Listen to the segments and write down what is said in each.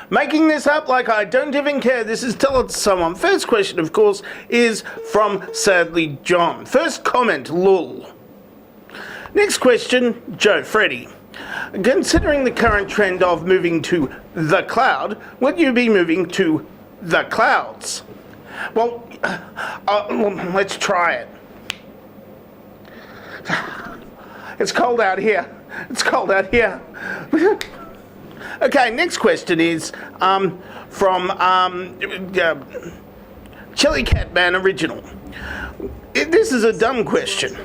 Making this up like I don't even care. This is Tell It to Someone. First question, of course, is from Sadly John. First comment, lol. Next question, Joe Freddy. Considering the current trend of moving to the cloud, would you be moving to the clouds? Well, let's try it. It's cold out here. It's cold out here. Okay, next question is from Chili Cat Man Original. This is a dumb question.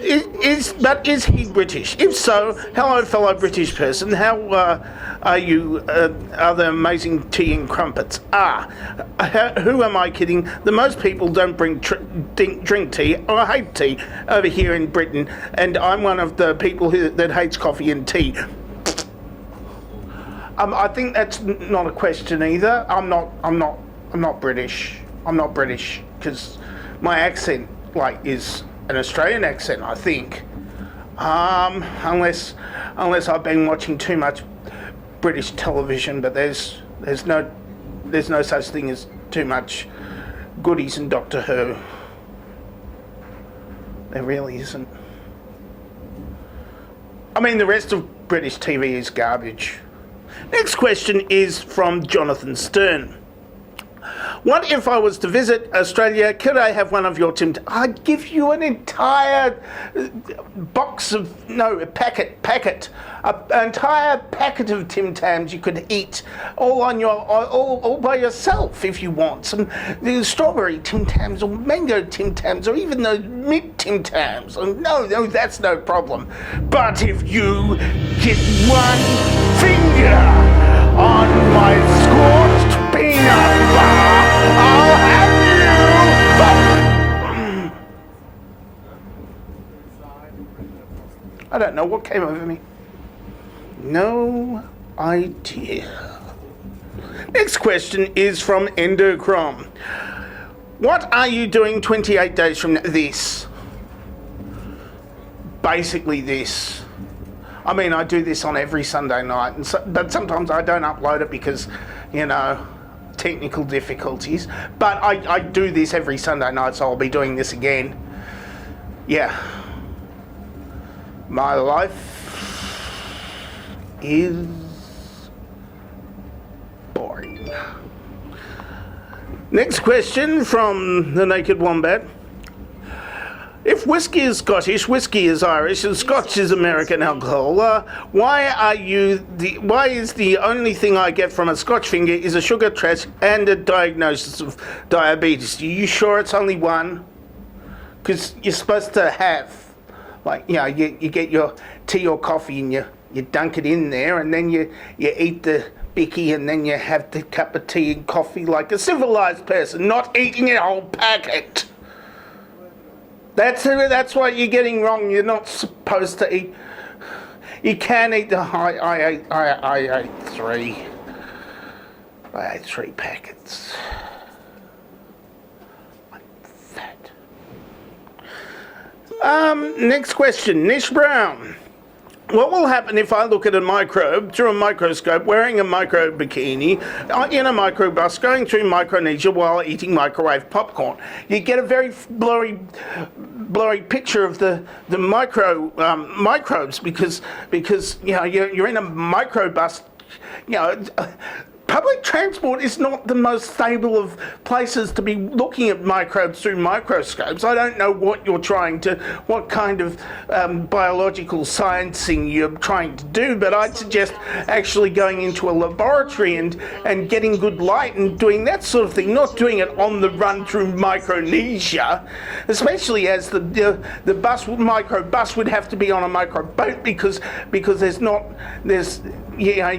Is he British? If so, hello fellow British person, how are you, are the amazing tea and crumpets? Who am I kidding? The most people don't drink tea or hate tea over here in Britain, and I'm one of the people that hates coffee and tea. I think that's not a question either. I'm not British. I'm not British because my accent is an Australian accent, I think. Unless I've been watching too much British television, but there's no such thing as too much goodies in Doctor Who. There really isn't. I mean, the rest of British TV is garbage. Next question is from Jonathan Stern. What if I was to visit Australia? Could I have one of your Tim? I'd give you an entire box of packet, an entire packet of Tim Tams you could eat all by yourself if you want. Some strawberry Tim Tams or mango Tim Tams or even those mint Tim Tams. No, that's no problem. But if you get one finger on my scorched peanut bar, I'll have you! I don't know what came over me. No idea. Next question is from Endocrom. What are you doing 28 days from now? This. Basically this. I mean, I do this on every Sunday night, but sometimes I don't upload it because, technical difficulties. But I do this every Sunday night, so I'll be doing this again. Yeah. My life is boring. Next question from the Naked Wombat. If whiskey is Scottish, whiskey is Irish, and Scotch is American alcohol, why is the only thing I get from a Scotch finger is a sugar test and a diagnosis of diabetes? Are you sure it's only one? Because you're supposed to have, you get your tea or coffee and you dunk it in there, and then you eat the bicky, and then you have the cup of tea and coffee like a civilized person, not eating a whole packet. That's what you're getting wrong. You're not supposed to eat. You can eat the. I ate three. I ate 3 packets. I'm fat. Next question, Nish Brown. What will happen if I look at a microbe through a microscope wearing a micro bikini in a microbus going through Micronesia while eating microwave popcorn? You get a very blurry picture of the microbes because you're in a microbus. Public transport is not the most stable of places to be looking at microbes through microscopes. I don't know what kind of biological sciencing you're trying to do, but I'd suggest actually going into a laboratory and getting good light and doing that sort of thing, not doing it on the run through Micronesia, especially as the microbus would have to be on a microboat because you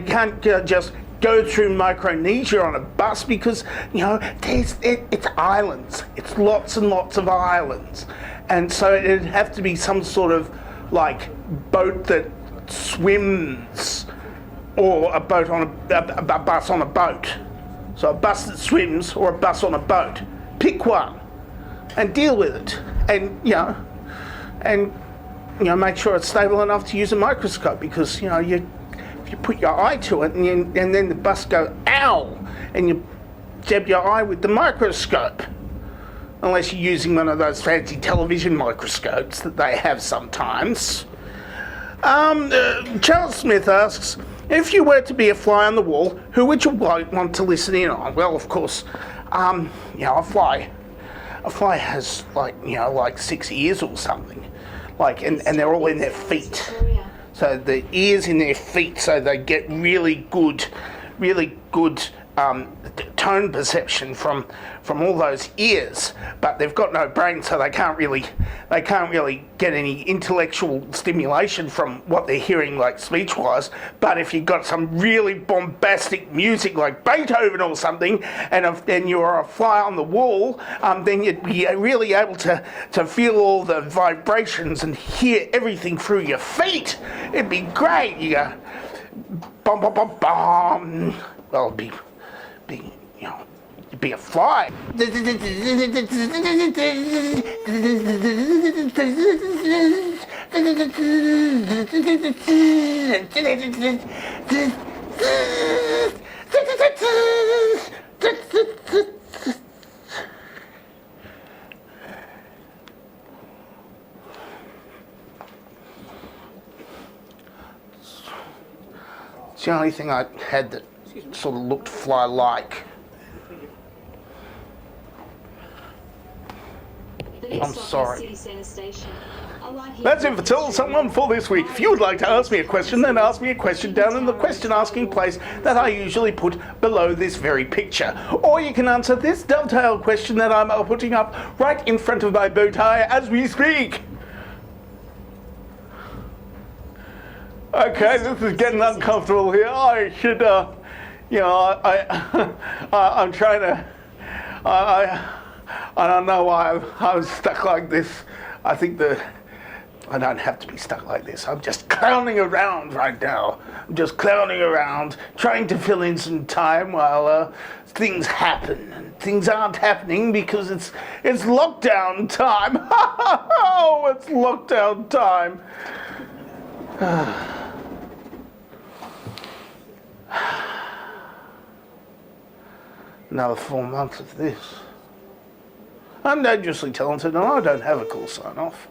can't just go through Micronesia on a bus because, it's islands. It's lots and lots of islands. And so it'd have to be some sort of, boat that swims or a bus on a boat. So a bus that swims or a bus on a boat. Pick one and deal with it. And, make sure it's stable enough to use a microscope because, if you put your eye to it, and then the bus go, ow, and you jab your eye with the microscope. Unless you're using one of those fancy television microscopes that they have sometimes. Charles Smith asks, if you were to be a fly on the wall, who would you want to listen in on? Well, of course, a fly has like 6 ears or something, and they're all in their feet. So the ears in their feet, so they get really good tone perception from all those ears, but they've got no brain, so they can't really get any intellectual stimulation from what they're hearing, like speech-wise. But if you've got some really bombastic music like Beethoven or something, and you're a fly on the wall, then you'd be really able to feel all the vibrations and hear everything through your feet. It'd be great. You go, bum bum bum bum. Well, it'd be you'd be a fly. It's the only thing I had that sort of looked fly-like. I'm sorry. That's it for Tell Someone for this week. If you would like to ask me a question, then ask me a question down in the question asking place that I usually put below this very picture. Or you can answer this dovetail question that I'm putting up right in front of my bow tie as we speak. Okay, this is getting uncomfortable here. I should, I'm trying to, I don't know why I'm stuck like this. I think I don't have to be stuck like this. I'm just clowning around right now. I'm just clowning around, trying to fill in some time while things happen. And things aren't happening because it's lockdown time. Oh, it's lockdown time. Another 4 months of this. I'm dangerously talented and I don't have a cool sign off.